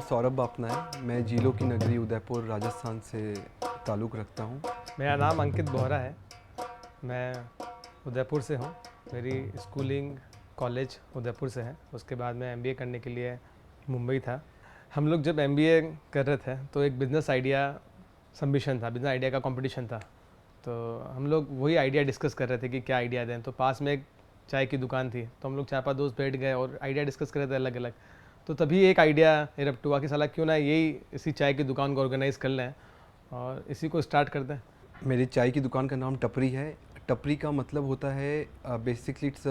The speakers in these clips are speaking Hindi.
सौरभ बापना है। मैं झीलों की नगरी उदयपुर राजस्थान से ताल्लुक़ रखता हूँ। मेरा नाम अंकित बोहरा है। मैं उदयपुर से हूँ। मेरी स्कूलिंग कॉलेज उदयपुर से है। उसके बाद मैं एमबीए करने के लिए मुंबई था। हम लोग जब एमबीए कर रहे थे तो एक बिज़नेस आइडिया सबमिशन था, बिज़नेस आइडिया का कंपटीशन था। तो हम लोग वही आइडिया डिस्कस कर रहे थे कि क्या आइडिया दें। तो पास में एक चाय की दुकान थी, तो हम लोग 4-5 दोस्त बैठ गए और आइडिया डिस्कस कर रहे थे अलग अलग। तो तभी एक आइडिया इरप्ट हुआ कि साला क्यों ना इसी चाय की दुकान को ऑर्गेनाइज़ कर लें और इसी को स्टार्ट कर दें। मेरी चाय की दुकान का नाम टपरी है। टपरी का मतलब होता है बेसिकली इट्स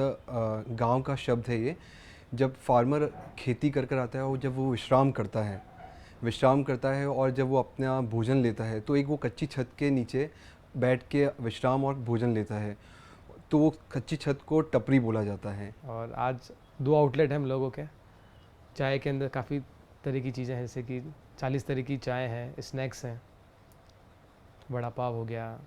गाँव का शब्द है ये। जब फार्मर खेती कर कर आता है और जब वो विश्राम करता है और जब वो अपना भोजन लेता है तो एक वो कच्ची छत के नीचे बैठ के विश्राम और भोजन लेता है, तो वो कच्ची छत को टपरी बोला जाता है। और आज 2 आउटलेट हैं हम लोगों के। चाय के अंदर काफ़ी तरह की चीज़ें हैं, जैसे कि 40 तरह की चाय है, स्नैक्स हैं, वड़ा पाव हो गया,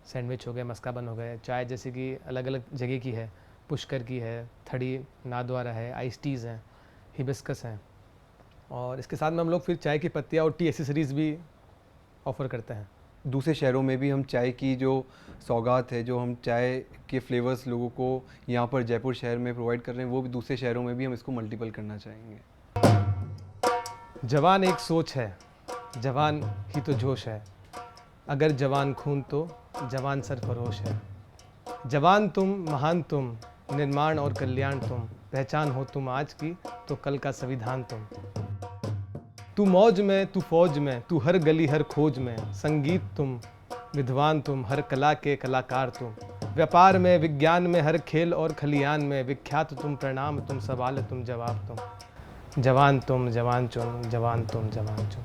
सैंडविच हो गया, मस्का बन हो गया। चाय जैसे कि अलग अलग जगह की है, पुष्कर की है, थड़ी नादवारा है, आइस टीज़ हैं, हिबिस्कस हैं। और इसके साथ में हम लोग फिर चाय की पत्तियाँ और टी एसेसरीज़ भी ऑफ़र करते हैं। दूसरे शहरों में भी हम चाय की जो सौगात है, जो हम चाय के फ्लेवर्स लोगों को यहाँ पर जयपुर शहर में प्रोवाइड कर रहे हैं, वो भी दूसरे शहरों में भी हम इसको मल्टीपल करना चाहेंगे। जवान एक सोच है, जवान ही तो जोश है। अगर जवान खून तो जवान सरफरोश है। जवान तुम, महान तुम, निर्माण और कल्याण तुम। पहचान हो तुम आज की तो कल का संविधान तुम। तू मौज में, तू फौज में, तू हर गली हर खोज में। संगीत तुम, विद्वान तुम, हर कला के कलाकार तुम। व्यापार में, विज्ञान में, हर खेल और खलियान में। विख्यात तुम, प्रणाम तुम, सवाल तुम, जवाब तुम। जवान तुम, जवान तुम, जवान तुम, जवान तुम।